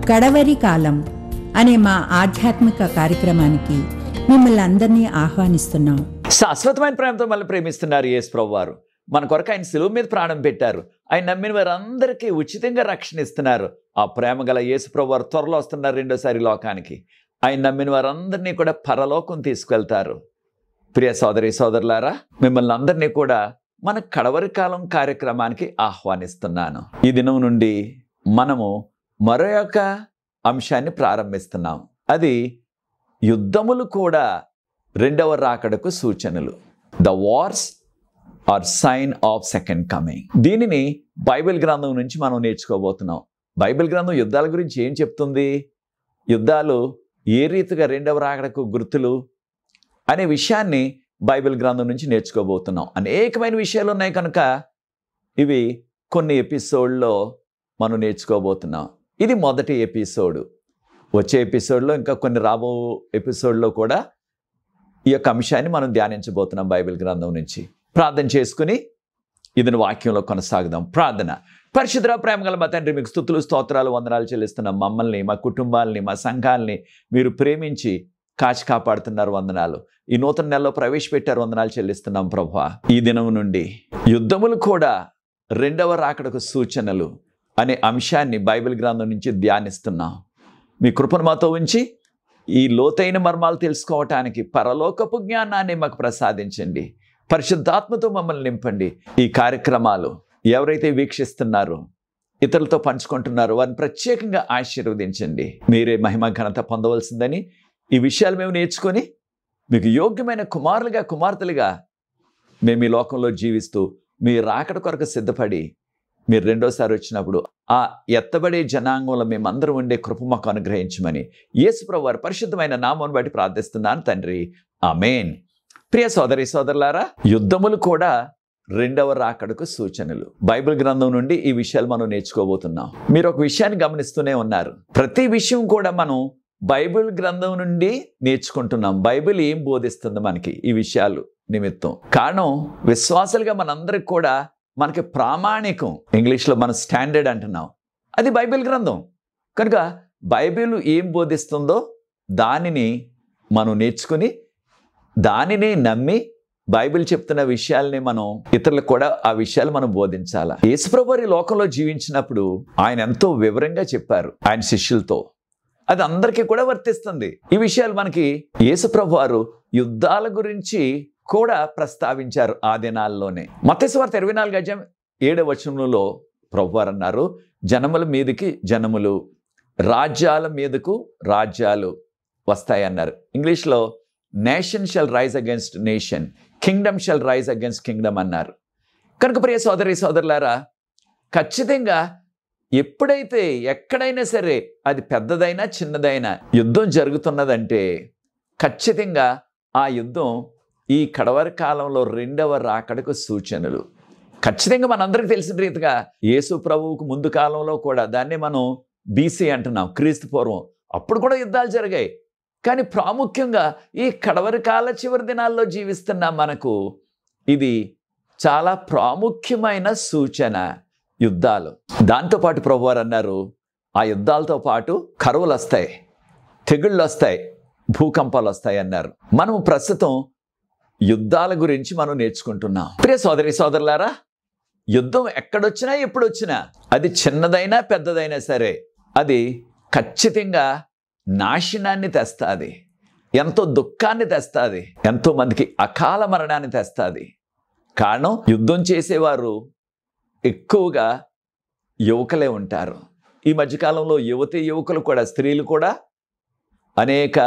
కడవరి కాలం అనే మా ఆధ్యాత్మిక కార్యక్రమానికి మిమ్మల్ని అందరినీ ఆహ్వానిస్తున్నాం. శాశ్వతమైన ప్రేమతో మళ్ళీ ప్రేమిస్తున్నారు యేసు ప్రభువారు. మన కొరకు ఆయన శిలువ మీద ప్రాణం పెట్టారు. ఆయన నమ్మిన వారందరికీ ఉచితంగా రక్షణ ఇస్తున్నారు. ఆ ప్రేమ గల యేసు ప్రభువారు త్వరలో వస్తున్నారు రెండోసారి లోకానికి. ఆయన నమ్మిన వారందరినీ కూడా పరలోకం తీసుకెళ్తారు. ప్రియ సోదరి సోదరులారా, మిమ్మల్ని అందరినీ కూడా మన కడవరి కాలం కార్యక్రమానికి ఆహ్వానిస్తున్నాను. ఈ దినం నుండి మనము మరొక అంశాన్ని ప్రారంభిస్తున్నాం. అది యుద్ధములు కూడా రెండవ రాకడకు సూచనలు. The wars are sign of second coming. దీనిని బైబిల్ గ్రంథం నుంచి మనం నేర్చుకోబోతున్నాం. బైబిల్ గ్రంథం యుద్ధాల గురించి ఏం చెప్తుంది, యుద్ధాలు ఏ రీతిగా రెండవ రాకడకు గుర్తులు అనే విషయాన్ని బైబిల్ గ్రంథం నుంచి నేర్చుకోబోతున్నాం. అనేకమైన విషయాలు ఉన్నాయి కనుక ఇవి కొన్ని ఎపిసోడ్లో మనం నేర్చుకోబోతున్నాం. ఇది మొదటి ఎపిసోడ్. వచ్చే ఎపిసోడ్లో ఇంకా కొన్ని రాబో ఎపిసోడ్లో కూడా ఈ యొక్క అంశాన్ని మనం ధ్యానించబోతున్నాం బైబిల్ గ్రంథం నుంచి. ప్రార్థన చేసుకుని ఇదిని వాక్యంలో కొనసాగుదాం. ప్రార్థన. పరిశుద్ధ ప్రేమగల మా తండ్రి, మీకు స్తుతులు స్తోత్రాలు వందనాలు చెల్లిస్తున్నాం. మమ్మల్ని, మా కుటుంబాలని, మా సంఘాలని మీరు ప్రేమించి కాచి కాపాడుతున్నారు. వందనాలు. ఈ నూతన నెలలో ప్రవేశపెట్టారు. వందనాలు చెల్లిస్తున్నాం ప్రభువా. ఈ దినం నుండి యుద్ధములు కూడా రెండవ రాకడకు సూచనలు అనే అంశాన్ని బైబిల్ గ్రంథం నుంచి ధ్యానిస్తున్నాం. మీ కృపను మాతో ఉంచి ఈ లోతైన మర్మాలు తెలుసుకోవటానికి పరలోకపు జ్ఞానాన్ని మాకు ప్రసాదించండి. పరిశుద్ధాత్మతో మమ్మల్ని నింపండి. ఈ కార్యక్రమాలు ఎవరైతే వీక్షిస్తున్నారో, ఇతరులతో పంచుకుంటున్నారో వారిని ప్రత్యేకంగా ఆశీర్వదించండి. మీరే మహిమ ఘనత పొందవలసిందని ఈ విషయాలు మేము నేర్చుకొని మీకు యోగ్యమైన కుమారులుగా కుమార్తెలుగా మేము ఈ లోకంలో జీవిస్తూ మీ రాకడ కొరకు సిద్ధపడి మీరు రెండోసారి వచ్చినప్పుడు ఆ ఎత్తబడే జనాంగంలో మేమందరం ఉండే కృప మాకు అనుగ్రహించమని యేసు ప్రభువు వారి పరిశుద్ధమైన నామాన్ని బట్టి ప్రార్థిస్తున్నాను తండ్రి. ఆమేన్. ప్రియ సోదరి సోదరులారా, యుద్ధములు కూడా రెండవ రాకడకు సూచనలు. బైబిల్ గ్రంథం నుండి ఈ విషయాలు మనం నేర్చుకోబోతున్నాం. మీరు ఒక విషయాన్ని గమనిస్తూనే ఉన్నారు. ప్రతి విషయం కూడా మనం బైబిల్ గ్రంథం నుండి నేర్చుకుంటున్నాం. బైబిల్ ఏం బోధిస్తుంది మనకి ఈ విషయాలు నిమిత్తం. కారణం, విశ్వాసులుగా మనందరికి కూడా మనకి ప్రామాణికం, ఇంగ్లీష్లో మనం స్టాండర్డ్ అంటున్నాం, అది బైబిల్ గ్రంథం. కనుక బైబిల్ ఏం బోధిస్తుందో దానిని మనం నేర్చుకుని దానిని నమ్మి బైబిల్ చెప్తున్న విషయాల్ని మనం ఇతరులకు కూడా ఆ విషయాలు మనం బోధించాలి. యేసుప్రభు ఈ లోకంలో జీవించినప్పుడు ఆయన ఎంతో వివరంగా చెప్పారు ఆయన శిష్యులతో. అది అందరికీ కూడా వర్తిస్తుంది. ఈ విషయాలు మనకి యేసుప్రభు వారు యుద్ధాల గురించి కూడా ప్రస్తావించారు ఆ దినాల్లోనే. మత్తయి సువార్త 24:7 ప్రభువారు అన్నారు, జనముల మీదకి జనములు, రాజ్యాల మీదకు రాజ్యాలు వస్తాయన్నారు. ఇంగ్లీష్లో nation shall rise against nation, kingdom shall rise against kingdom అన్నారు. కనుక ప్రియ సోదరి సోదరులారా, ఖచ్చితంగా ఎప్పుడైతే ఎక్కడైనా సరే అది పెద్దదైనా చిన్నదైనా యుద్ధం జరుగుతున్నదంటే ఖచ్చితంగా ఆ యుద్ధం ఈ కడవరి కాలంలో రెండవ రాకడకు సూచనలు. ఖచ్చితంగా మనందరికీ తెలిసిన రీతిగా యేసు ప్రభువుకు ముందు కాలంలో కూడా దాన్ని మనం బీసీ అంటున్నాం, క్రీస్తు పూర్వం. అప్పుడు కూడా యుద్ధాలు జరిగాయి. కానీ ప్రాముఖ్యంగా ఈ కడవరి కాల చివరి దినాల్లో జీవిస్తున్న మనకు ఇది చాలా ప్రాముఖ్యమైన సూచన, యుద్ధాలు. దాంతోపాటు ప్రభువారు అన్నారు, ఆ యుద్ధాలతో పాటు కరువులు వస్తాయి, తెగుళ్ళు వస్తాయి, భూకంపాలు వస్తాయి అన్నారు. మనం ప్రస్తుతం యుద్ధాల గురించి మనం నేర్చుకుంటున్నాం. ప్రియ సోదరి సోదరులారా, యుద్ధం ఎక్కడొచ్చినా ఎప్పుడు వచ్చినా అది చిన్నదైనా పెద్దదైనా సరే అది ఖచ్చితంగా నాశనాన్ని తెస్తుంది, ఎంతో దుఃఖాన్ని తెస్తుంది, ఎంతో మందికి అకాల మరణాన్ని తెస్తుంది. కారణం, యుద్ధం చేసేవారు ఎక్కువగా యువకులే ఉంటారు. ఈ మధ్యకాలంలో యువతి యువకులు కూడా, స్త్రీలు కూడా అనేక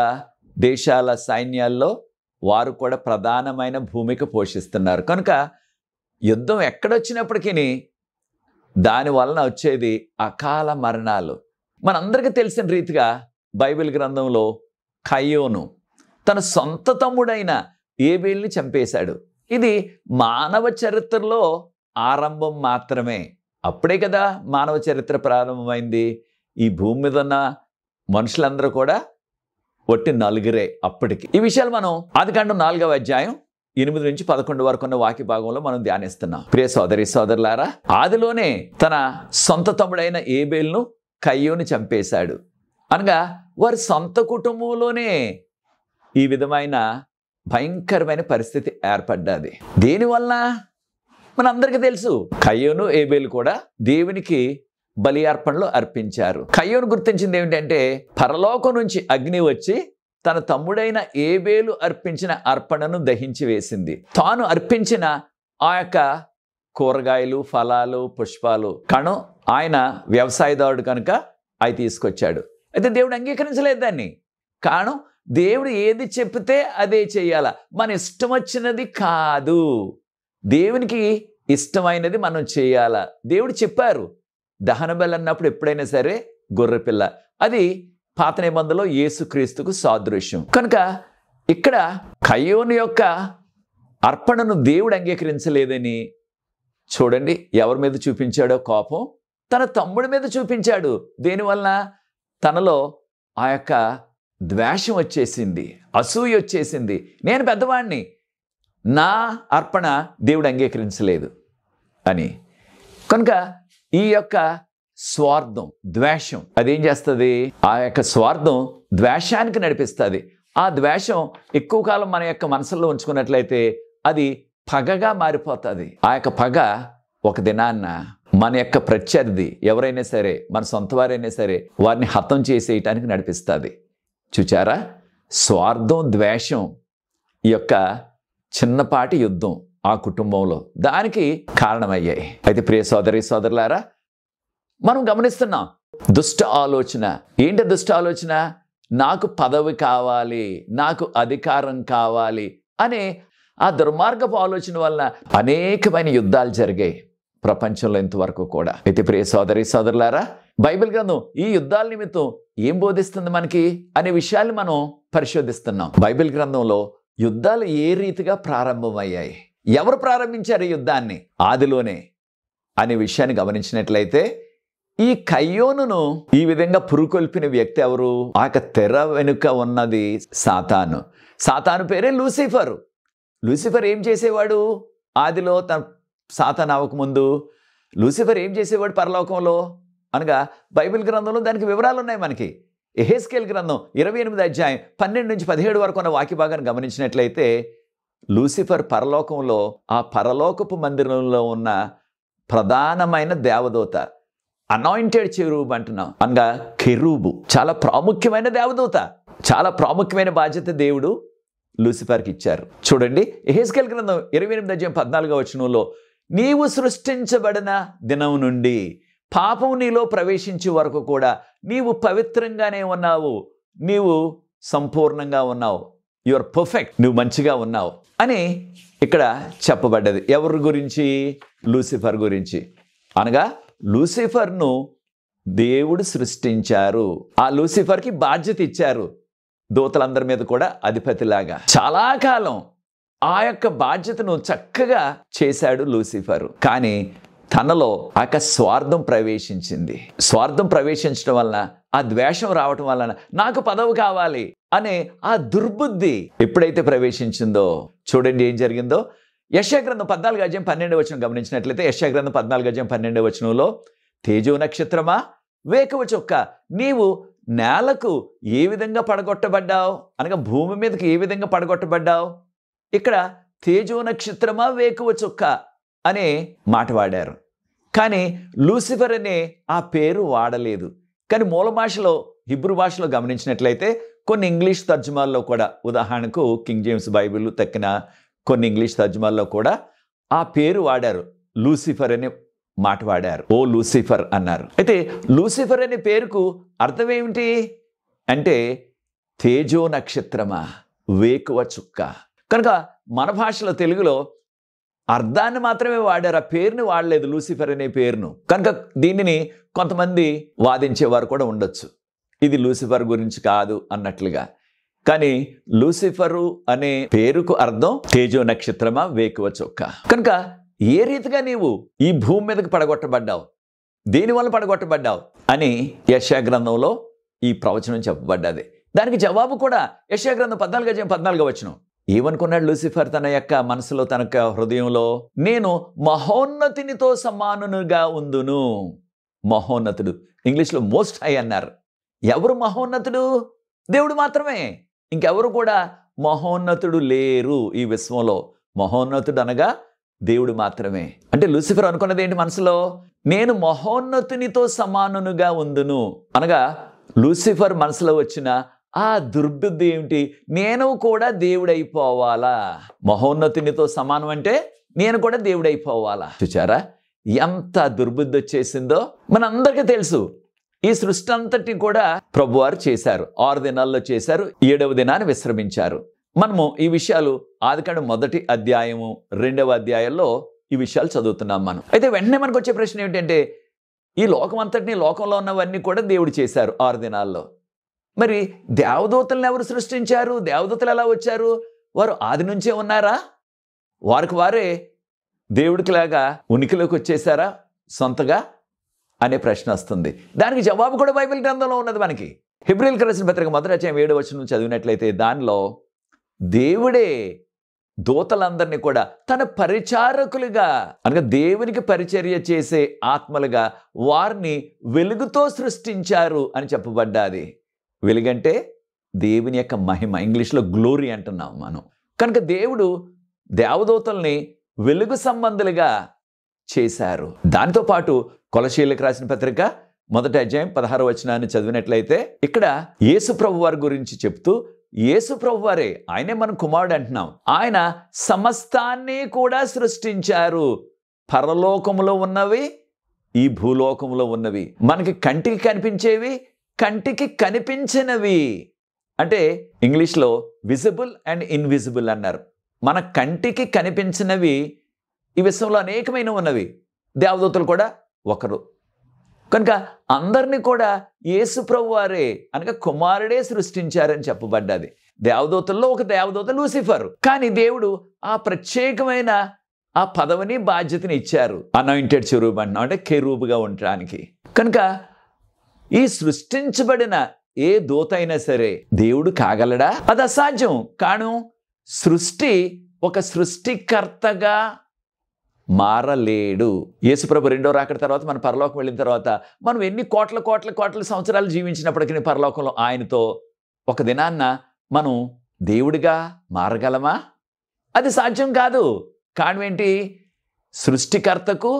దేశాల సైన్యాల్లో వారు కూడా ప్రధానమైన భూమిక పోషిస్తున్నారు. కనుక యుద్ధం ఎక్కడొచ్చినప్పటికీ దాని వలన వచ్చేది అకాల మరణాలు. మనందరికీ తెలిసిన రీతిగా బైబిల్ గ్రంథంలో కయ్యోను తన సొంత తమ్ముడైన ఏబేల్ని చంపేశాడు. ఇది మానవ చరిత్రలో ఆరంభం మాత్రమే. అప్పుడే కదా మానవ చరిత్ర ప్రారంభమైంది. ఈ భూమి మీద ఉన్న మనుషులందరూ కూడా ఒట్టి నలుగురే అప్పటికి. ఈ విషయాలు మనం ఆదికాండం 4:8-11 వరకు ఉన్న వాక్య భాగంలో మనం ధ్యానిస్తున్నాం. ప్రియ సోదరి సోదరులారా, ఆదిలోనే తన సొంత తమ్ముడైన ఏబేలును కయ్యోను చంపేశాడు. అనగా వారి సొంత కుటుంబంలోనే ఈ విధమైన భయంకరమైన పరిస్థితి ఏర్పడ్డది. దేనివల్ల మనందరికీ తెలుసు, కయ్యోను ఏబేలు కూడా దేవునికి బలి అర్పణలు అర్పించారు. కయ్యోను గుర్తించింది ఏమిటంటే, పరలోకం నుంచి అగ్ని వచ్చి తన తమ్ముడైన ఏబేలు అర్పించిన అర్పణను దహించి వేసింది. తాను అర్పించిన ఆ యొక్క కూరగాయలు, ఫలాలు, పుష్పాలు కణం ఆయన వ్యవసాయదారుడు కనుక అవి తీసుకొచ్చాడు. అయితే దేవుడు అంగీకరించలేదు దాన్ని. కారణం, దేవుడు ఏది చెప్తే అదే చేయాల, మన ఇష్టం వచ్చినది కాదు. దేవునికి ఇష్టమైనది మనం చేయాల. దేవుడు చెప్పారు, దహన బలి అన్నప్పుడు ఎప్పుడైనా సరే గొర్రెపిల్ల, అది పాత నిబంధనలో యేసుక్రీస్తుకు సాదృశ్యం. కనుక ఇక్కడ కయ్యోను యొక్క అర్పణను దేవుడు అంగీకరించలేదని చూడండి ఎవరి మీద చూపించాడో కోపం, తన తమ్ముడి మీద చూపించాడు. దేనివల్ల? తనలో ఆ యొక్క ద్వేషం వచ్చేసింది, అసూయ వచ్చేసింది. నేను పెద్దవాడిని, నా అర్పణ దేవుడు అంగీకరించలేదు అని. కనుక ఈ యొక్క స్వార్థం, ద్వేషం అదేం చేస్తుంది? ఆ యొక్క స్వార్థం ద్వేషానికి నడిపిస్తుంది. ఆ ద్వేషం ఎక్కువ కాలం మన యొక్క మనసులో ఉంచుకున్నట్లయితే అది పగగా మారిపోతుంది. ఆ యొక్క పగ ఒక దినాన్న మన యొక్క ప్రత్యర్థి ఎవరైనా సరే, మన సొంత వారైనా సరే, వారిని హతం చేసేయటానికి నడిపిస్తుంది. చూచారా? స్వార్థం, ద్వేషం ఈ యొక్క చిన్నపాటి యుద్ధం ఆ కుటుంబంలో దానికి కారణమయ్యాయి. అయితే ప్రియ సోదరి సోదరులారా, మనం గమనిస్తున్నాం దుష్ట ఆలోచన. ఏంటి దుష్ట ఆలోచన? నాకు పదవి కావాలి, నాకు అధికారం కావాలి అనే ఆ దుర్మార్గపు ఆలోచన వల్ల అనేకమైన యుద్ధాలు జరిగాయి ప్రపంచంలో ఇంతవరకు కూడా. అయితే ప్రియ సోదరి సోదరులారా, బైబిల్ గ్రంథం ఈ యుద్ధాల నిమిత్తం ఏం బోధిస్తుంది మనకి అనే విషయాలు మనం పరిశోధిస్తున్నాం. బైబిల్ గ్రంథంలో యుద్ధాలు ఏ రీతిగా ప్రారంభమయ్యాయి, ఎవరు ప్రారంభించారు ఈ యుద్ధాన్ని ఆదిలోనే అనే విషయాన్ని గమనించినట్లయితే, ఈ కయ్యోనును ఈ విధంగా పురుకొల్పిన వ్యక్తి ఎవరు? ఆ తెర వెనుక ఉన్నది సాతాను. సాతాను పేరే లూసిఫర్. లూసిఫర్ ఏం చేసేవాడు? ఆదిలో తన సాతాను అవ్వకముందు లూసిఫర్ ఏం చేసేవాడు పరలోకంలో అనగా బైబిల్ గ్రంథంలో దానికి వివరాలు ఉన్నాయి మనకి. యెహెజ్కేలు గ్రంథం 28 అధ్యాయం 12 నుంచి 17 వరకు ఉన్న వాక్య భాగాన్ని గమనించినట్లయితే, లూసిఫర్ పరలోకంలో ఆ పరలోకపు మందిరంలో ఉన్న ప్రధానమైన దేవదూత, అనాయింటెడ్ చెరూబ్ అంటున్నాం, అనగా కెరూబు, చాలా ప్రాముఖ్యమైన దేవదూత. చాలా ప్రాముఖ్యమైన బాధ్యత దేవుడు లూసిఫర్కి ఇచ్చారు. చూడండి యెహెజ్కేలు గ్రంథం 28 అధ్యాయం 14వ వచనంలో, నీవు సృష్టించబడిన దినం నుండి పాపం నీలో ప్రవేశించే వరకు కూడా నీవు పవిత్రంగానే ఉన్నావు, నీవు సంపూర్ణంగా ఉన్నావు, యు ఆర్ పర్ఫెక్ట్, నువ్వు మంచిగా ఉన్నావు అని ఇక్కడ చెప్పబడ్డది. ఎవరి గురించి? లూసిఫర్ గురించి. అనగా లూసిఫర్ను దేవుడు సృష్టించారు, ఆ లూసిఫర్కి బాధ్యత ఇచ్చారు, దూతలందరి మీద కూడా అధిపతిలాగా. చాలా కాలం ఆ యొక్క బాధ్యతను చక్కగా చేశాడు లూసిఫరు. కానీ తనలో ఆ యొక్క స్వార్థం ప్రవేశించింది. స్వార్థం ప్రవేశించడం వలన, ఆ ద్వేషం రావటం వలన, నాకు పదవి కావాలి అనే ఆ దుర్బుద్ధి ఎప్పుడైతే ప్రవేశించిందో, చూడండి ఏం జరిగిందో. యెషయా గ్రంథం 14వ అధ్యాయం 12వ వచనం గమనించినట్లయితే, యెషయా గ్రంథం 14వ అధ్యాయం 12వ వచనంలో, తేజో నక్షత్రమా, వేకువ చుక్క, నీవు నేలకు ఏ విధంగా పడగొట్టబడ్డావు అనగా భూమి మీదకి ఏ విధంగా పడగొట్టబడ్డావు. ఇక్కడ తేజో నక్షత్రమా, వేకువ చుక్క అనే మాట వాడారు. కానీ లూసిఫర్ అనే ఆ పేరు వాడలేదు. కానీ మూల భాషలో, హిబ్రూ భాషలో గమనించినట్లయితే కొన్ని ఇంగ్లీష్ తర్జుమాల్లో కూడా, ఉదాహరణకు కింగ్ జేమ్స్ బైబిల్ తక్కిన కొన్ని ఇంగ్లీష్ తర్జుమాల్లో కూడా ఆ పేరు వాడారు, లూసిఫర్ అనే మాట వాడారు, ఓ లూసిఫర్ అన్నారు. అయితే లూసిఫర్ అనే పేరుకు అర్థం ఏమిటి అంటే తేజో నక్షత్రమా, వేకువ చుక్క. కనుక మన భాషలో తెలుగులో అర్థాన్ని మాత్రమే వాడారు, ఆ పేరుని వాడలేదు, లూసిఫర్ అనే పేరును. కనుక దీనిని కొంతమంది వాదించేవారు కూడా ఉండొచ్చు, ఇది లూసిఫర్ గురించి కాదు అన్నట్లుగా. కానీ లూసిఫరు అనే పేరుకు అర్థం తేజో నక్షత్రమా, వేకువ చుక్క. కనుక ఏ రీతిగా నీవు ఈ భూమి మీదకి పడగొట్టబడ్డావు, దేనివల్ల పడగొట్టబడ్డావు అని యెషయా గ్రంథంలో ఈ ప్రవచనం చెప్పబడ్డది. దానికి జవాబు కూడా యెషయా గ్రంథం 14వ అధ్యాయం 14వ వచనం. ఏమనుకున్నాడు లూసిఫర్ తన యొక్క మనసులో, తన యొక్క హృదయంలో? నేను మహోన్నతినితో సమానునిగా ఉందును. మహోన్నతుడు. ఇంగ్లీష్లో మోస్ట్ హై అన్నారు. ఎవరు మహోన్నతుడు? దేవుడు మాత్రమే. ఇంకెవరు కూడా మహోన్నతుడు లేరు ఈ విశ్వంలో. మహోన్నతుడు అనగా దేవుడు మాత్రమే. అంటే లూసిఫర్ అనుకున్నది ఏంటి మనసులో? నేను మహోన్నతునితో సమానునుగా ఉందును అనగా లూసిఫర్ మనసులో వచ్చిన ఆ దుర్బుద్ధి ఏమిటి? నేను కూడా దేవుడైపోవాలా. మహోన్నతునితో సమానం అంటే నేను కూడా దేవుడైపోవాలా. చూచారా ఎంత దుర్బుద్ధి వచ్చేసిందో? మనందరికీ తెలుసు. ఈ సృష్టి అంతటి కూడా ప్రభువారు చేశారు. 6 దినాల్లో చేశారు. 7వ దినాన్ని విశ్రమించారు. మనము ఈ విషయాలు ఆదికాండం 1వ అధ్యాయము 2వ అధ్యాయంలో ఈ విషయాలు చదువుతున్నాం మనం. అయితే వెంటనే మనకు వచ్చే ప్రశ్న ఏమిటంటే, ఈ లోకం అంతటిని, లోకంలో ఉన్నవన్నీ కూడా దేవుడు చేశారు 6 దినాల్లో. మరి దేవదూతలను ఎవరు సృష్టించారు? దేవదూతలు ఎలా వచ్చారు? వారు ఆది నుంచే ఉన్నారా? వారికి వారే దేవుడికి లాగా ఉనికిలోకి వచ్చేసారా సొంతగా అనే ప్రశ్న వస్తుంది. దానికి జవాబు కూడా బైబిల్ గ్రంథంలో ఉన్నది మనకి. హెబ్రీయులకు రాసిన పత్రిక 1వ అధ్యాయం 7వ వచనం చదివినట్లయితే దానిలో దేవుడే దూతలందరినీ కూడా తన పరిచారకులుగా అనగా దేవునికి పరిచర్య చేసే ఆత్మలుగా వారిని వెలుగుతో సృష్టించారు అని చెప్పబడ్డాది. వెలుగంటే దేవుని యొక్క మహిమ, ఇంగ్లీష్లో గ్లోరీ అంటున్నాం మనం. కనుక దేవుడు దేవదూతల్ని వెలుగు సంబంధులుగా చేశారు. దాంతో పాటు కొలసీయులకు రాసిన పత్రిక 1వ అధ్యాయం 16వ వచనాన్ని చదివినట్లయితే ఇక్కడ యేసు ప్రభు వారి గురించి చెప్తూ, యేసు ప్రభు వారే, ఆయనే మన కుమారుడు అంటున్నాం, ఆయన సమస్తాన్ని కూడా సృష్టించారు. పరలోకములో ఉన్నవి, ఈ భూలోకంలో ఉన్నవి, మనకి కంటికి కనిపించేవి, కంటికి కనిపించినవి. అంటే ఇంగ్లీష్లో విజిబుల్ అండ్ ఇన్విజిబుల్ అన్నారు. మన కంటికి కనిపించినవి ఈ విశ్వంలో అనేకమైన ఉన్నవి. దేవదూతలు కూడా ఒకరు. కనుక అందరినీ కూడా యేసు ప్రభు వారే అనగా కుమారుడే సృష్టించారని చెప్పబడ్డది. దేవదూతల్లో ఒక దేవదూత లూసిఫర్. కానీ దేవుడు ఆ ప్రత్యేకమైన ఆ పదవిని, బాధ్యతని ఇచ్చారు. అనాయింటెడ్ చెరూబ్ అంటున్నాం, అంటే కెరూబుగా ఉండటానికి. కనుక ఈ సృష్టించబడిన ఏ దూత అయినా సరే దేవుడు కాగలడా? అది అసాధ్యం. కాను సృష్టి ఒక సృష్టికర్తగా మారలేడు. యేసుప్రభు 2వ రాకడ తర్వాత మన పరలోకం వెళ్ళిన తర్వాత మనం ఎన్ని కోట్ల సంవత్సరాలు జీవించినప్పటికీ పరలోకంలో ఆయనతో ఒక దినాన్న మనం దేవుడిగా మారగలమా? అది సాధ్యం కాదు. కారణం ఏంటి? సృష్టికర్తకు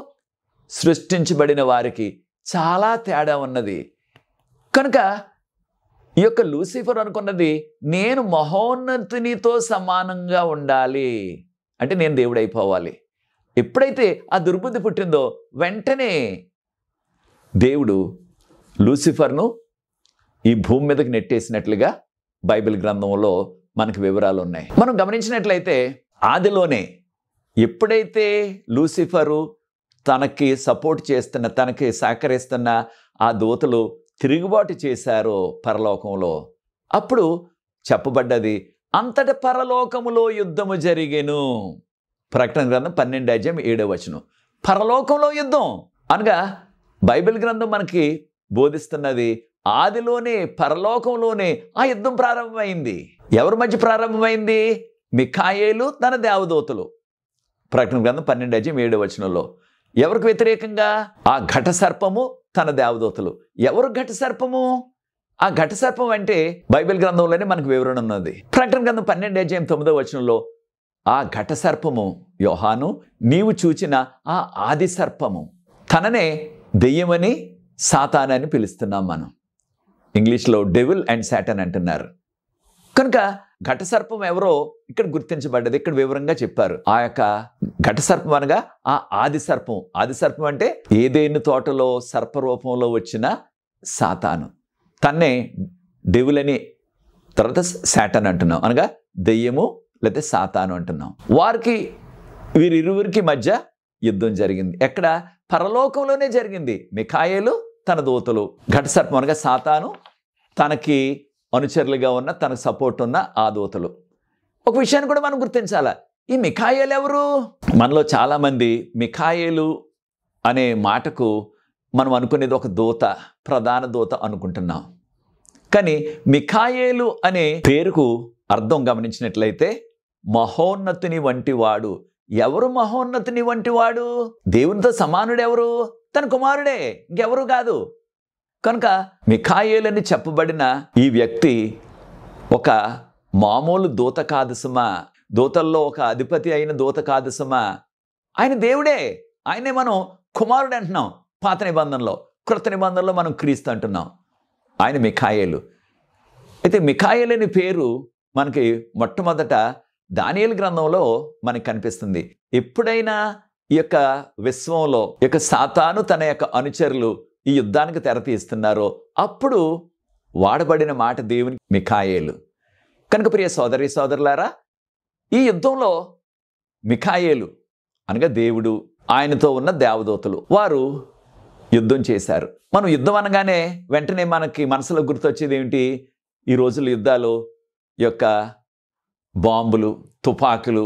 సృష్టించబడిన వారికి చాలా తేడా ఉన్నది. కనుక ఈ యొక్క లూసిఫర్ అనుకున్నది, నేను మహోన్నతునితో సమానంగా ఉండాలి అంటే నేను దేవుడైపోవాలి. ఎప్పుడైతే ఆ దుర్బుద్ధి పుట్టిందో వెంటనే దేవుడు లూసిఫర్ను ఈ భూమి మీదకి నెట్టేసినట్లుగా బైబిల్ గ్రంథంలో మనకు వివరాలు ఉన్నాయి. మనం గమనించినట్లయితే ఆదిలోనే ఎప్పుడైతే లూసిఫరు తనకి సపోర్ట్ చేస్తున్న, తనకి సహకరిస్తున్న ఆ దూతలు తిరుగుబాటు చేశారో పరలోకంలో, అప్పుడు చెప్పబడ్డది, అంతట పరలోకములో యుద్ధము జరిగెను. ప్రకటన గ్రంథం 12వ అధ్యాయం 7వ వచనం. పరలోకంలో యుద్ధం అనగా బైబిల్ గ్రంథం మనకి బోధిస్తున్నది, ఆదిలోనే పరలోకంలోనే ఆ యుద్ధం ప్రారంభమైంది. ఎవరి మధ్య ప్రారంభమైంది? మిఖాయేలు తన దేవదూతలు. ప్రకటన గ్రంథం 12వ అధ్యాయం 7వ వచనంలో. ఎవరికి వ్యతిరేకంగా? ఆ ఘట సర్పము తన దేవదూతలు. ఎవరు ఘట సర్పము? ఆ ఘట సర్పం అంటే బైబిల్ గ్రంథంలోనే మనకు వివరణ ఉన్నది. ప్రకటన గ్రంథం 12వ అధ్యాయం 9వ వచనంలో ఆ ఘట సర్పము, యోహాను నీవు చూచిన ఆ ఆది సర్పము, తననే దెయ్యమని సాతానని పిలుస్తున్నాం మనం. ఇంగ్లీష్లో డెవిల్ అండ్ సాటన్ అంటున్నారు. కనుక ఘట సర్పం ఎవరో ఇక్కడ గుర్తించబడ్డది, ఇక్కడ వివరంగా చెప్పారు. ఆ యొక్క ఘట సర్పం అనగా ఆ ఆది సర్పం. ఆది సర్పం అంటే ఏదేను తోటలో సర్పరూపంలో వచ్చిన సాతాను, తన్నే డెవిల్ అని, తర్వాత సాటన్ అంటున్నాం, అనగా దెయ్యము లేకపోతే సాతాను అంటున్నాం. వారికి వీరిరువురికి మధ్య యుద్ధం జరిగింది. ఎక్కడ? పరలోకంలోనే జరిగింది. మిఖాయేలు తన దూతలు, ఘట సర్పం అనగా సాతాను, తనకి అనుచరులుగా ఉన్న, తనకు సపోర్ట్ ఉన్న ఆ దూతలు. ఒక విషయాన్ని కూడా మనం గుర్తించాలా, ఈ మిఖాయేలు ఎవరు? మనలో చాలామంది మిఖాయేలు అనే మాటకు మనం అనుకునేది ఒక దూత, ప్రధాన దూత అనుకుంటున్నాం. కానీ మిఖాయేలు అనే పేరుకు అర్థం గమనించినట్లయితే మహోన్నతుని వంటి వాడు. ఎవరు మహోన్నతుని వంటి వాడు? దేవునితో సమానుడు ఎవరు? తన కుమారుడే, ఇంకెవరు కాదు. కనుక మిఖాయేలని చెప్పబడిన ఈ వ్యక్తి ఒక మామూలు దూత కాదు సుమా, దూతల్లో ఒక అధిపతి అయిన దూత కాదు సుమా. ఆయన దేవుడే, ఆయనే మనం కుమారుడు అంటున్నాం పాత నిబంధనలో. క్రొత్త నిబంధనలో మనం క్రీస్తు అంటున్నాం. ఆయన మిఖాయేలు. అయితే మిఖాయేలు అనే పేరు మనకి మొట్టమొదట దానియేలు గ్రంథంలో మనకి కనిపిస్తుంది. ఎప్పుడైనా ఈ యొక్క విశ్వంలో ఈ యొక్క సాతాను తన యొక్క అనుచరులు ఈ యుద్ధానికి తెరతీస్తున్నారో అప్పుడు వాడబడిన మాట దేవుని మిఖాయేలు. కనుక ప్రియ సోదరి సోదరులారా, ఈ యుద్ధంలో మిఖాయేలు అనగా దేవుడు, ఆయనతో ఉన్న దేవదూతలు వారు యుద్ధం చేశారు. మనం యుద్ధం అనగానే వెంటనే మనకి మనసులో గుర్తొచ్చేది ఏమిటి? ఈ రోజుల యుద్ధాలు యొక్క బాంబులు, తుపాకులు,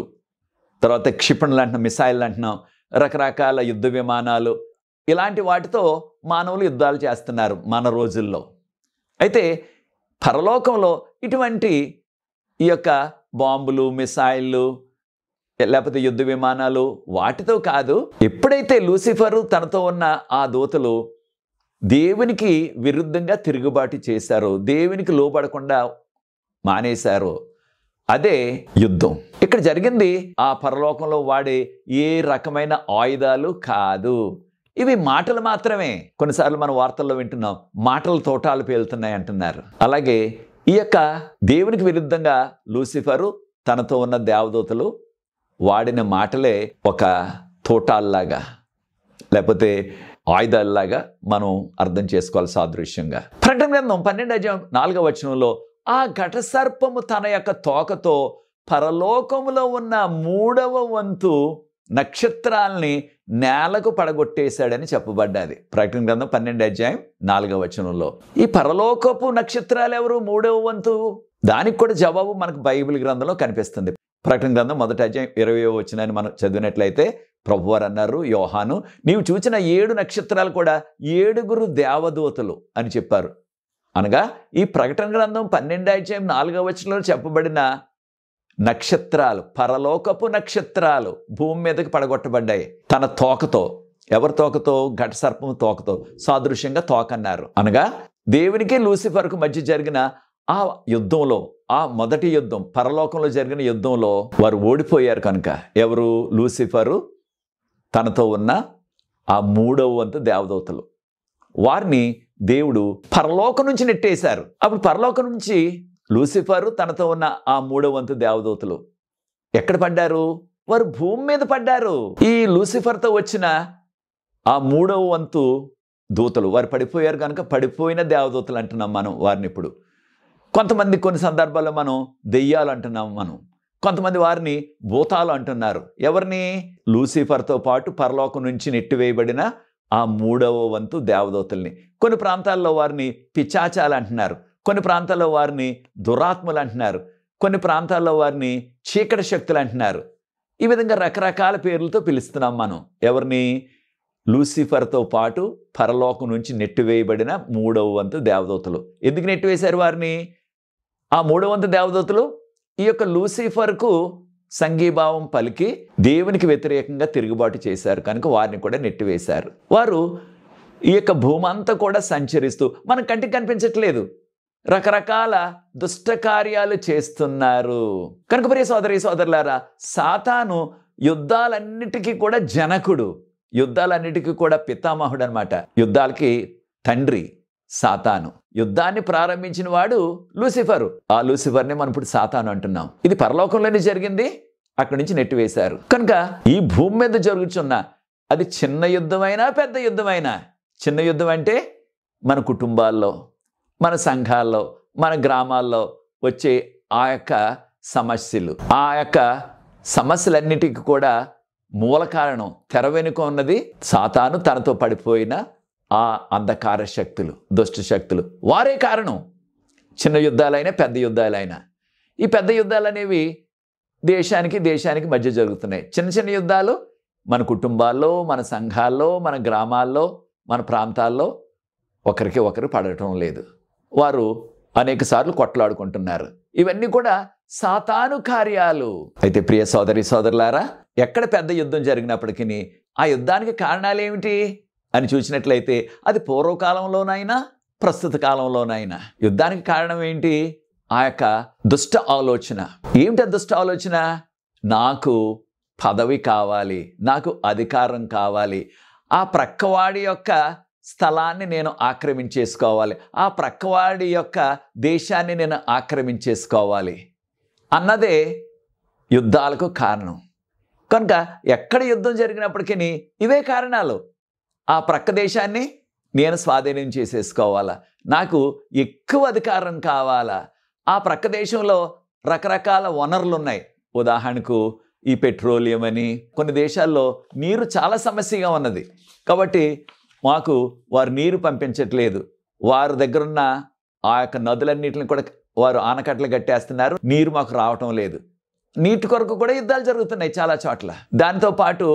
తర్వాత క్షిపణులు అంటున్నాం, మిసైళ్ళు అంటున్నాం, రకరకాల యుద్ధ విమానాలు, ఇలాంటి వాటితో మానవులు యుద్ధాలు చేస్తున్నారు మన రోజుల్లో. అయితే పరలోకంలో ఇటువంటి ఈ యొక్క బాంబులు, మిసైళ్ళు, లేకపోతే యుద్ధ విమానాలు వాటితో కాదు. ఎప్పుడైతే లూసిఫరు తనతో ఉన్న ఆ దూతలు దేవునికి విరుద్ధంగా తిరుగుబాటు చేశారో, దేవునికి లోబడకుండా మానేశారో, అదే యుద్ధం. ఇక్కడ జరిగింది ఆ పరలోకంలో వాడే ఏ రకమైన ఆయుధాలు కాదు, ఇవి మాటలు మాత్రమే. కొన్నిసార్లు మనం వార్తల్లో వింటున్నాం, మాటల తోటాలు పేలుతున్నాయి అంటున్నారు. అలాగే ఈ యొక్క దేవునికి విరుద్ధంగా లూసిఫరు తనతో ఉన్న దేవదూతలు వాడిన మాటలే ఒక తోటాల్లాగా లేకపోతే ఆయుధాల్లాగా మనం అర్థం చేసుకోవాలి సాదృశ్యంగా. ప్రకటన గ్రంథం 12:4 ఆ ఘట సర్పము తన యొక్క తోకతో పరలోకములో ఉన్న 3వ వంతు నక్షత్రాల్ని నేలకు పడగొట్టేశాడని చెప్పబడ్డది. ప్రకటన గ్రంథం 12:4 ఈ పరలోకపు నక్షత్రాలు ఎవరు? 3వ వంతు. దానికి కూడా జవాబు మనకు బైబిల్ గ్రంథంలో కనిపిస్తుంది. ప్రకటన గ్రంథం 1:20 మనం చదివినట్లయితే ప్రభువారు అన్నారు, యోహాను, నీవు చూచిన 7 నక్షత్రాలు కూడా 7 దేవదూతలు అని చెప్పారు. అనగా ఈ ప్రకటన గ్రంథం 12:4 చెప్పబడిన నక్షత్రాలు, పరలోకపు నక్షత్రాలు భూమి మీదకి పడగొట్టబడ్డాయి తన తోకతో. ఎవరి తోకతో? ఘట సర్పము తోకతో. సాదృశ్యంగా తోక అన్నారు. అనగా దేవునికి లూసిఫర్కు మధ్య జరిగిన ఆ యుద్ధంలో, ఆ మొదటి యుద్ధం, పరలోకంలో జరిగిన యుద్ధంలో వారు ఓడిపోయారు. కనుక ఎవరు? లూసిఫరు, తనతో ఉన్న ఆ 3వ వంతు దేవదూతలు, వారిని దేవుడు పరలోకం నుంచి నెట్టేశారు. అప్పుడు పరలోకం నుంచి లూసిఫరు, తనతో ఉన్న ఆ 3వ వంతు దేవదూతలు ఎక్కడ పడ్డారు? వారు భూమి మీద పడ్డారు. ఈ లూసిఫర్తో వచ్చిన ఆ 3వ వంతు దూతలు వారు పడిపోయారు కనుక పడిపోయిన దేవదూతలు అంటున్నాం మనం వారిని. ఇప్పుడు కొంతమంది కొన్ని సందర్భాల్లో మనం దెయ్యాలు అంటున్నాం, మనం కొంతమంది వారిని భూతాలు అంటున్నారు. ఎవరిని? లూసిఫర్తో పాటు పరలోకం నుంచి నెట్టివేయబడిన ఆ 3వ వంతు దేవదూతల్ని. కొన్ని ప్రాంతాల్లో వారిని పిశాచాలు అంటున్నారు, కొన్ని ప్రాంతాల్లో వారిని దురాత్మలు అంటున్నారు, కొన్ని ప్రాంతాల్లో వారిని చీకటి శక్తులు అంటున్నారు. ఈ విధంగా రకరకాల పేర్లతో పిలుస్తున్నాం మనం ఎవరిని? లూసిఫర్తో పాటు పరలోకం నుంచి నెట్టివేయబడిన 3వ వంతు దేవదూతలు. ఎందుకు నెట్టివేశారు వారిని? ఆ 3వ వంతు దేవదూతలు ఈ యొక్క లూసిఫర్కు సంఘీభావం పలికి దేవునికి వ్యతిరేకంగా తిరుగుబాటు చేశారు కనుక వారిని కూడా నెట్టివేశారు. వారు ఈ యొక్క భూమి అంతా కూడా సంచరిస్తూ మన కంటికి కనిపించట్లేదు, రకరకాల దుష్ట కార్యాలు చేస్తున్నారు. కనుక ప్రియ సోదరి సోదరులారా, సాతాను యుద్ధాలన్నిటికీ కూడా జనకుడు, యుద్ధాలన్నిటికీ కూడా పితామహుడు అనమాట. యుద్ధాలకి తండ్రి సాతాను. యుద్ధాన్ని ప్రారంభించిన వాడు లూసిఫరు. ఆ లూసిఫర్ని మనం ఇప్పుడు సాతాను అంటున్నాం. ఇది పరలోకంలోనే జరిగింది, అక్కడి నుంచి నెట్టివేశారు. కనుక ఈ భూమి మీద జరుగుతున్న అది చిన్న యుద్ధమైనా పెద్ద యుద్ధమైనా, చిన్న యుద్ధం అంటే మన కుటుంబాల్లో, మన సంఘాల్లో, మన గ్రామాల్లో వచ్చే ఆ యొక్క సమస్యలు, ఆ యొక్క సమస్యలన్నిటికీ కూడా మూల కారణం, తెర వెనుక ఉన్నది సాతాను, తనతో పడిపోయిన ఆ అంధకార శక్తులు, దుష్ట శక్తులు, వారే కారణం. చిన్న యుద్ధాలైనా పెద్ద యుద్ధాలైనా. ఈ పెద్ద యుద్ధాలు అనేవి దేశానికి మధ్య జరుగుతున్నాయి. చిన్న చిన్న యుద్ధాలు మన కుటుంబాల్లో, మన సంఘాల్లో, మన గ్రామాల్లో, మన ప్రాంతాల్లో ఒకరికి ఒకరు పడటం లేదు. వారు అనేక సార్లు కొట్లాడుకుంటున్నారు. ఇవన్నీ కూడా సాతాను కార్యాలు. అయితే ప్రియ సోదరి సోదరులారా, ఎక్కడ పెద్ద యుద్ధం జరిగినప్పటికీ ఆ యుద్ధానికి కారణాలు ఏమిటి? అని చూసినట్లయితే అది పూర్వకాలంలోనైనా ప్రస్తుత కాలంలోనైనా యుద్ధానికి కారణం ఏంటి? ఆ యొక్క దుష్ట ఆలోచన. ఏమిటి దుష్ట ఆలోచన? నాకు పదవి కావాలి, నాకు అధికారం కావాలి, ఆ ప్రక్కవాడి యొక్క స్థలాన్ని నేను ఆక్రమించేసుకోవాలి, ఆ ప్రక్కవాడి యొక్క దేశాన్ని నేను ఆక్రమించేసుకోవాలి అన్నదే యుద్ధాలకు కారణం. కనుక ఎక్కడ యుద్ధం జరిగినప్పటికీ ఇవే కారణాలు. ఆ ప్రక్క దేశాన్ని నేను స్వాధీనం చేసేసుకోవాలా, నాకు ఎక్కువ అధికారం కావాలా, ఆ ప్రక్క దేశంలో రకరకాల వనరులు ఉన్నాయి. ఉదాహరణకు ఈ పెట్రోలియం అని, కొన్ని దేశాల్లో నీరు చాలా సమస్యగా ఉన్నది కాబట్టి మాకు వారు నీరు పంపించట్లేదు, వారి దగ్గరున్న ఆ యొక్క నదులన్నిటిని కూడా వారు ఆనకట్టలు కట్టేస్తున్నారు, నీరు మాకు రావటం లేదు. నీటి కొరకు కూడా యుద్ధాలు జరుగుతున్నాయి చాలా చోట్ల. దాంతో పాటు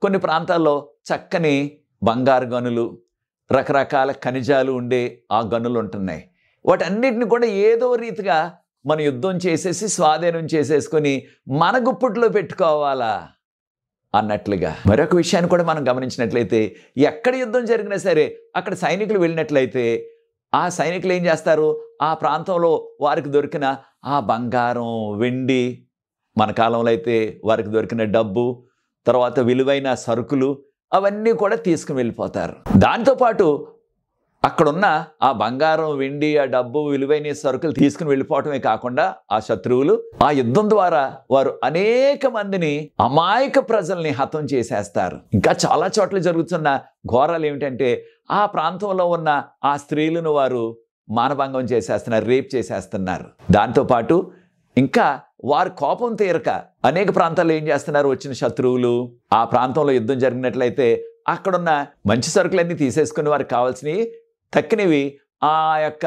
కొన్ని ప్రాంతాల్లో చక్కని బంగారు గనులు, రకరకాల ఖనిజాలు ఉండే ఆ గనులు ఉంటున్నాయి. వాటన్నిటిని కూడా ఏదో రీతిగా మన యుద్ధం చేసేసి స్వాధీనం చేసేసుకొని మన గుప్పట్లో పెట్టుకోవాలా అన్నట్లుగా. మరొక విషయాన్ని కూడా మనం గమనించినట్లయితే ఎక్కడ యుద్ధం జరిగినా సరే అక్కడ సైనికులు వెళ్ళినట్లయితే ఆ సైనికులు ఏం చేస్తారు? ఆ ప్రాంతంలో వారికి దొరికిన ఆ బంగారం, వెండి, మన కాలంలో అయితే వారికి దొరికిన డబ్బు, తర్వాత విలువైన సరుకులు అవన్నీ కూడా తీసుకుని వెళ్ళిపోతారు. దాంతోపాటు అక్కడున్న ఆ బంగారం, వెండి, ఆ డబ్బు, విలువైన సరుకులు తీసుకుని వెళ్ళిపోవటమే కాకుండా ఆ శత్రువులు ఆ యుద్ధం ద్వారా వారు అనేక మందిని, అమాయక ప్రజల్ని హతం చేసేస్తారు. ఇంకా చాలా చోట్ల జరుగుతున్న ఘోరాలు ఏమిటంటే ఆ ప్రాంతంలో ఉన్న ఆ స్త్రీలను వారు మానభంగం చేసేస్తున్నారు, రేప్ చేసేస్తున్నారు. దాంతోపాటు ఇంకా వారి కోపం తీరక అనేక ప్రాంతాల్లో ఏం చేస్తున్నారు? వచ్చిన శత్రువులు ఆ ప్రాంతంలో యుద్ధం జరిగినట్లయితే అక్కడున్న మంచి సరుకులన్నీ తీసేసుకుని వారికి కావాల్సినవి తక్కినవి ఆ యొక్క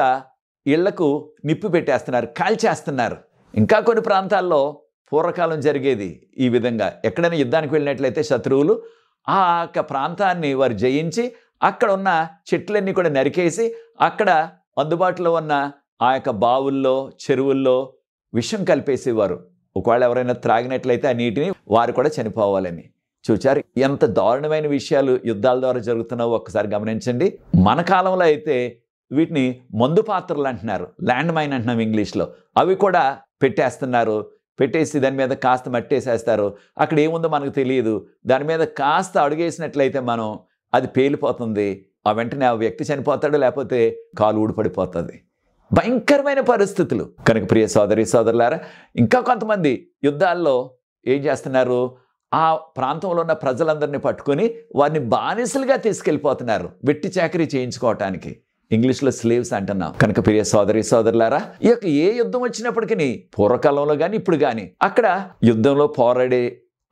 ఇళ్లకు నిప్పు పెట్టేస్తున్నారు, కాల్చేస్తున్నారు. ఇంకా కొన్ని ప్రాంతాల్లో పూర్వకాలం జరిగేది ఈ విధంగా. ఎక్కడైనా యుద్ధానికి వెళ్ళినట్లయితే శత్రువులు ఆ యొక్క ప్రాంతాన్ని వారు జయించి అక్కడ ఉన్న చెట్లన్నీ కూడా నరికేసి అక్కడ అందుబాటులో ఉన్న ఆ యొక్క బావుల్లో, చెరువుల్లో విషం కలిపేసేవారు. ఒకవేళ ఎవరైనా త్రాగినట్లయితే ఆ నీటిని వారు కూడా చనిపోవాలని. చూచారు ఎంత దారుణమైన విషయాలు యుద్ధాల ద్వారా జరుగుతున్నావో ఒక్కసారి గమనించండి. మన కాలంలో అయితే వీటిని మందు పాత్రలు అంటున్నారు, ల్యాండ్ మైన్ అంటున్నాం ఇంగ్లీష్లో. అవి కూడా పెట్టేస్తున్నారు, పెట్టేసి దాని మీద కాస్త మట్టేసేస్తారు. అక్కడ ఏముందో మనకు తెలియదు. దాని మీద కాస్త అడుగేసినట్లయితే మనం అది పేలిపోతుంది. ఆ వెంటనే ఆ వ్యక్తి చనిపోతాడు, లేకపోతే కాలు ఊడిపడిపోతుంది. భయంకరమైన పరిస్థితులు. కనుక ప్రియ సోదరి సోదరులారా, ఇంకా కొంతమంది యుద్ధాల్లో ఏం చేస్తున్నారు? ఆ ప్రాంతంలో ఉన్న ప్రజలందరినీ పట్టుకొని వారిని బానిసలుగా తీసుకెళ్ళిపోతున్నారు, వెట్టి చాకరీ చేయించుకోవటానికి. ఇంగ్లీష్లో స్లేవ్స్ అంటున్నాం. కనుక ప్రియ సోదరి సోదరులారా, ఈ యొక్క ఏ యుద్ధం వచ్చినప్పటికీ పూర్వకాలంలో కానీ ఇప్పుడు కానీ అక్కడ యుద్ధంలో పోరాడే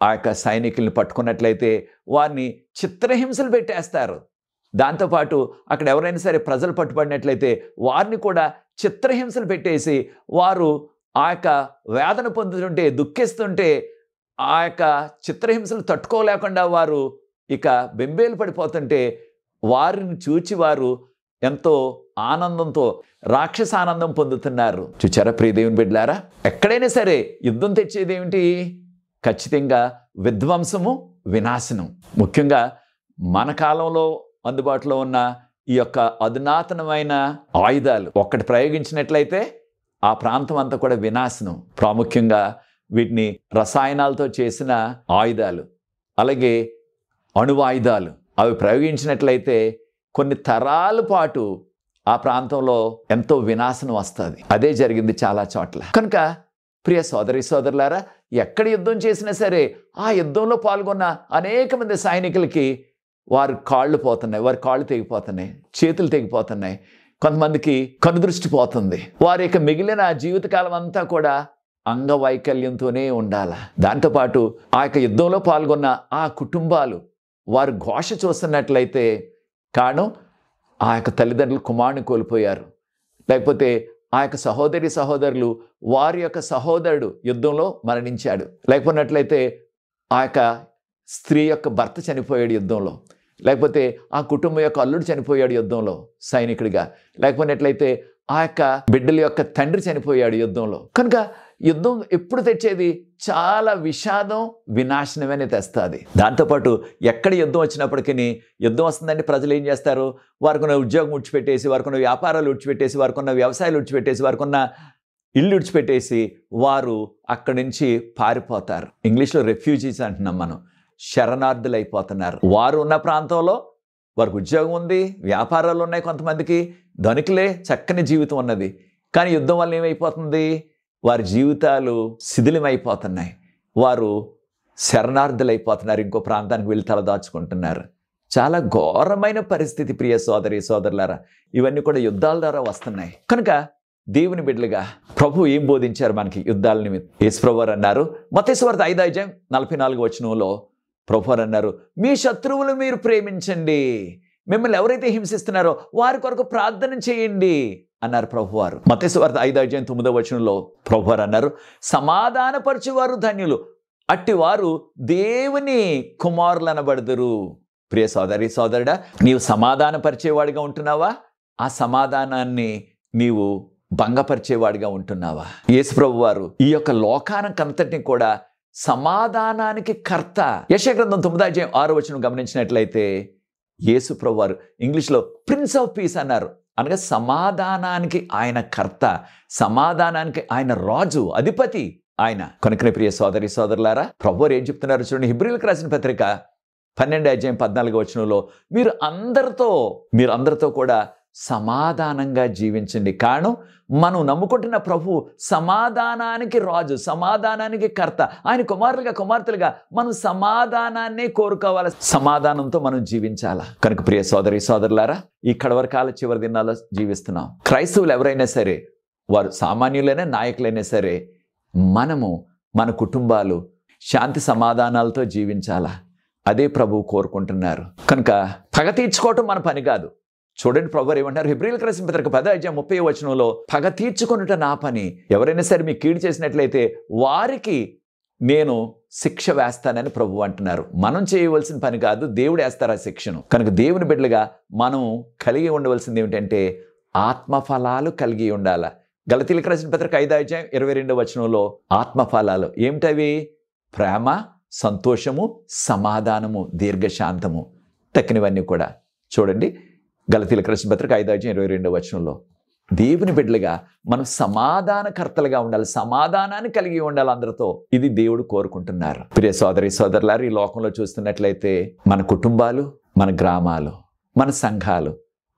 ఆ యొక్క సైనికుల్ని పట్టుకున్నట్లయితే వారిని చిత్రహింసలు పెట్టేస్తారు. దాంతోపాటు అక్కడ ఎవరైనా సరే ప్రజలు పట్టుబడినట్లయితే వారిని కూడా చిత్రహింసలు పెట్టేసి వారు ఆ యొక్క వేదన పొందుతుంటే, దుఃఖిస్తుంటే ఆ యొక్క చిత్రహింసలు తట్టుకోలేకుండా వారు ఇక బెంబేలు పడిపోతుంటే వారిని చూచి వారు ఎంతో ఆనందంతో రాక్షసానందం పొందుతున్నారు. చూచారా ప్రియ దేవుని బిడ్డలారా? ఎక్కడైనా సరే యుద్ధం తెచ్చేది ఏమిటి? ఖచ్చితంగా విధ్వంసము, వినాశనం. ముఖ్యంగా మన కాలంలో అందుబాటులో ఉన్న ఈ యొక్క అధునాతనమైన ఆయుధాలు ఒక్కటి ప్రయోగించినట్లయితే ఆ ప్రాంతం అంతా కూడా వినాశనం. ప్రాముఖ్యంగా వీటిని రసాయనాలతో చేసిన ఆయుధాలు, అలాగే అణువాయుధాలు అవి ప్రయోగించినట్లయితే కొన్ని తరాల పాటు ఆ ప్రాంతంలో ఎంతో వినాశనం వస్తుంది. అదే జరిగింది చాలా చోట్ల. కనుక ప్రియ సోదరి సోదరులారా, ఎక్కడ యుద్ధం చేసినా సరే ఆ యుద్ధంలో పాల్గొన్న అనేక మంది సైనికులకి వారి కాళ్ళు పోతున్నాయి, వారి కాళ్ళు తెగిపోతున్నాయి, చేతులు తెగిపోతున్నాయి, కొంతమందికి కనుదృష్టి పోతుంది. వారి యొక్క మిగిలిన జీవితకాలం అంతా కూడా అంగవైకల్యంతోనే ఉండాలి. దాంతోపాటు ఆ యొక్క యుద్ధంలో పాల్గొన్న ఆ కుటుంబాలు వారు ఘోష చూస్తున్నట్లయితే కారణం ఆ యొక్క తల్లిదండ్రులు కుమారుని కోల్పోయారు, లేకపోతే ఆ యొక్క సహోదరి సహోదరులు వారి యొక్క సహోదరుడు యుద్ధంలో మరణించాడు, లేకపోయినట్లయితే ఆ యొక్క స్త్రీ యొక్క భర్త చనిపోయాడు యుద్ధంలో, లేకపోతే ఆ కుటుంబం యొక్క అల్లుడు చనిపోయాడు యుద్ధంలో సైనికుడిగా, లేకపోయినట్లయితే ఆ యొక్క బిడ్డల యొక్క తండ్రి చనిపోయాడు యుద్ధంలో. కనుక యుద్ధం ఎప్పుడు తెచ్చేది? చాలా విషాదం, వినాశనమనే తెస్తుంది. దాంతోపాటు ఎక్కడ యుద్ధం వచ్చినప్పటికీ, యుద్ధం వస్తుందంటే ప్రజలు ఏం చేస్తారు? వారికున్న ఉద్యోగం విడిచిపెట్టేసి, వారికున్న వ్యాపారాలు విడిచిపెట్టేసి, వారికున్న వ్యవసాయాలు విడిచిపెట్టేసి, వారికున్న ఇల్లు విడిచిపెట్టేసి వారు అక్కడి నుంచి పారిపోతారు. ఇంగ్లీష్లో రెఫ్యూజీస్ అంటున్నాం మనం. శరణార్థులు అయిపోతున్నారు. వారు ఉన్న ప్రాంతంలో వారికి ఉద్యోగం ఉంది, వ్యాపారాలు ఉన్నాయి, కొంతమందికి ధనికులే, చక్కని జీవితం ఉన్నది. కానీ యుద్ధం వల్ల ఏమైపోతుంది? వారి జీవితాలు శిథిలమైపోతున్నాయి. వారు శరణార్థులైపోతున్నారు. ఇంకో ప్రాంతానికి వెళ్ళి తలదాచుకుంటున్నారు. చాలా ఘోరమైన పరిస్థితి ప్రియ సోదరి సోదరులారా. ఇవన్నీ కూడా యుద్ధాల ద్వారా వస్తున్నాయి. కనుక దేవుని బిడ్డలుగా ప్రభు ఏం బోధించారు మనకి యుద్ధాల నిమిత్తం? యేసుప్రభువారు అన్నారు, మత్తయి సువార్త 5:44 ప్రభువారు అన్నారు, మీ శత్రువులు మీరు ప్రేమించండి, మిమ్మల్ని ఎవరైతే హింసిస్తున్నారో వారి కొరకు ప్రార్థన చేయండి అన్నారు ప్రభువారు. మత్తయి సువార్త 5:9 ప్రభువారు అన్నారు, సమాధానపరచువారు ధన్యులు, అట్టివారు దేవుని కుమారులు అనబడుదురు. ప్రియ సోదరి సోదరుడా, నీవు సమాధానపరిచేవాడిగా ఉంటున్నావా? ఆ సమాధానాన్ని నీవు భంగపరిచేవాడిగా ఉంటున్నావా? యేసుప్రభు వారు ఈ యొక్క లోకానికంతటిని కూడా సమాధానానికి కర్త. యెషయా గ్రంథం 9:6 గమనించినట్లయితే యేసుప్రభు వారు ఇంగ్లీష్లో ప్రిన్స్ ఆఫ్ పీస్ అన్నారు. అనగా సమాధానానికి ఆయన కర్త, సమాధానానికి ఆయన రాజు, అధిపతి ఆయన. కనుకనే ప్రియ సోదరి సోదరులారా, ప్రభు వారు ఏం చెప్తున్నారు చూడండి. హెబ్రీయులకు రాసిన పత్రిక 12:14 మీరు అందరితో కూడా సమాధానంగా జీవించండి. కారణం మనం నమ్ముకుంటున్న ప్రభు సమాధానానికి రాజు, సమాధానానికి కర్త. ఆయన కుమార్తెలుగా మనం సమాధానాన్నే కోరుకోవాలి, సమాధానంతో మనం జీవించాలా. కనుక ప్రియ సోదరి సోదరులారా, ఈ కడవరకాల చివరి దినాల్లో జీవిస్తున్నాం. క్రైస్తవులు ఎవరైనా సరే, వారు సామాన్యులైనా నాయకులైనా సరే, మనము మన కుటుంబాలు శాంతి సమాధానాలతో జీవించాలా. అదే ప్రభువు కోరుకుంటున్నారు. కనుక పగ తీర్చుకోవటం మన పని కాదు. చూడండి ప్రభువారు ఏమంటారు? హెబ్రీయులకు రాసిన పత్రిక 10:30 పగ తీర్చుకొనుట నా పని, ఎవరైనా సరే మీకు కీడు చేసినట్లయితే వారికి నేను శిక్ష వేస్తానని ప్రభువు అంటున్నారు. మనం చేయవలసిన పని కాదు, దేవుడు వేస్తారు ఆ శిక్షను. కనుక దేవుని బిడ్డలుగా మనం కలిగి ఉండవలసింది ఏమిటంటే ఆత్మఫలాలు కలిగి ఉండాల. గలతీయులకు రాసిన పత్రిక 5:22 ఆత్మఫలాలు ఏమిటవి? ప్రేమ, సంతోషము, సమాధానము, దీర్ఘశాంతము, తక్కినవన్నీ కూడా. చూడండి గలతీయులకు రాసిన పత్రిక 5:22 దేవుని బిడ్డలుగా మనం సమాధానకర్తలుగా ఉండాలి, సమాధానాన్ని కలిగి ఉండాలి అందరితో. ఇది దేవుడు కోరుకుంటున్నారు. ప్రియ సోదరి సోదరులారు, ఈ లోకంలో చూస్తున్నట్లయితే మన కుటుంబాలు, మన గ్రామాలు, మన సంఘాలు,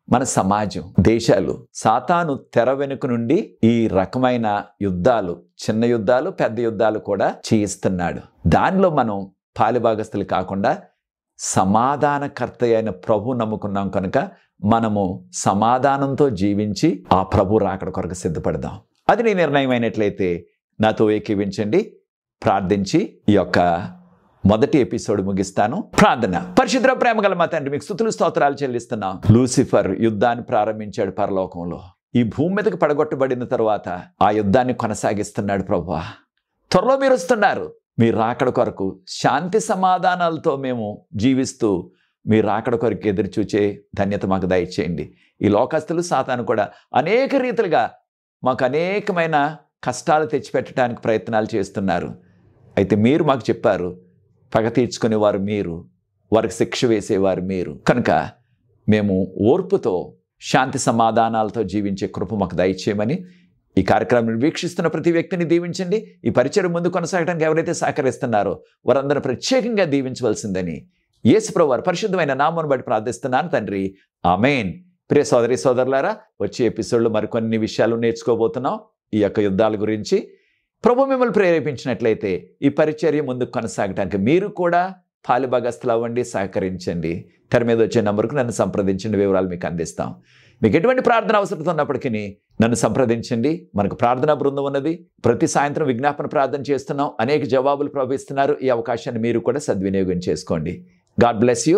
మన సమాజం, దేశాలు సాతాను తెర వెనుక నుండి ఈ రకమైన యుద్ధాలు, చిన్న యుద్ధాలు, పెద్ద యుద్ధాలు కూడా చేయిస్తున్నాడు. దానిలో మనం పాలిభాగస్తులు కాకుండా సమాధానకర్త అయిన ప్రభు నమ్ముకున్నాం కనుక మనము సమాధానంతో జీవించి ఆ ప్రభు రాకడ కొరకు సిద్ధపడదాం. అది నీ నిర్ణయం అయినట్లయితే నాతో ఏకీవించండి, ప్రార్థించి ఈ యొక్క మొదటి ఎపిసోడ్ ముగిస్తాను. ప్రార్థన. పరిశుద్ధ ప్రేమగల మా తండ్రి, మీకు స్తుతులు స్తోత్రాలు చెల్లిస్తున్నాం. లూసిఫర్ యుద్ధాన్ని ప్రారంభించాడు పరలోకంలో. ఈ భూమి మీదకి పడగొట్టబడిన తర్వాత ఆ యుద్ధాన్ని కొనసాగిస్తున్నాడు ప్రభువా. త్వరలో మీరు వస్తున్నారు. మీ రాకడ కొరకు శాంతి సమాధానాలతో మేము జీవిస్తూ మీ రాకడ కొరకు ఎదురు చూచే ధన్యత మాకు దయచేయండి. ఈ లోకస్తులు సాతాను కూడా అనేక రీతిలుగా మాకు అనేకమైన కష్టాలు తెచ్చిపెట్టడానికి ప్రయత్నాలు చేస్తున్నారు. అయితే మీరు మాకు చెప్పారు, పగ తీర్చుకునేవారు మీరు, వారికి శిక్ష వేసేవారు మీరు. కనుక మేము ఓర్పుతో శాంతి సమాధానాలతో జీవించే కృప మాకు దయచేయమని ఈ కార్యక్రమాన్ని వీక్షిస్తున్న ప్రతి వ్యక్తిని దీవించండి. ఈ పరిచయం ముందు కొనసాగడానికి ఎవరైతే సహకరిస్తున్నారో వారందరూ ప్రత్యేకంగా దీవించవలసిందని యేసుప్రభువు వారి పరిశుద్ధమైన నామమును బట్టి ప్రార్థిస్తున్నాను తండ్రి, ఆమేన్. ప్రియ సోదరి సోదరులారా, వచ్చే ఎపిసోడ్లో మరికొన్ని విషయాలు నేర్చుకోబోతున్నాం ఈ యొక్క యుద్ధాల గురించి. ప్రభు మిమ్మల్ని ప్రేరేపించినట్లయితే ఈ పరిచర్య ముందుకు కొనసాగడానికి మీరు కూడా పాలుభాగస్తులు అవ్వండి, సహకరించండి. తెర మీద వచ్చే నంబర్కు నన్ను సంప్రదించండి, వివరాలు మీకు అందిస్తాం. మీకు ఎటువంటి ప్రార్థన అవసరం ఉన్నప్పటికీ నన్ను సంప్రదించండి. మనకు ప్రార్థనా బృందం ఉన్నది. ప్రతి సాయంత్రం విజ్ఞాపన ప్రార్థన చేస్తున్నాం. అనేక జవాబులు ప్రవహిస్తున్నారు. ఈ అవకాశాన్ని మీరు కూడా సద్వినియోగం చేసుకోండి. God bless you.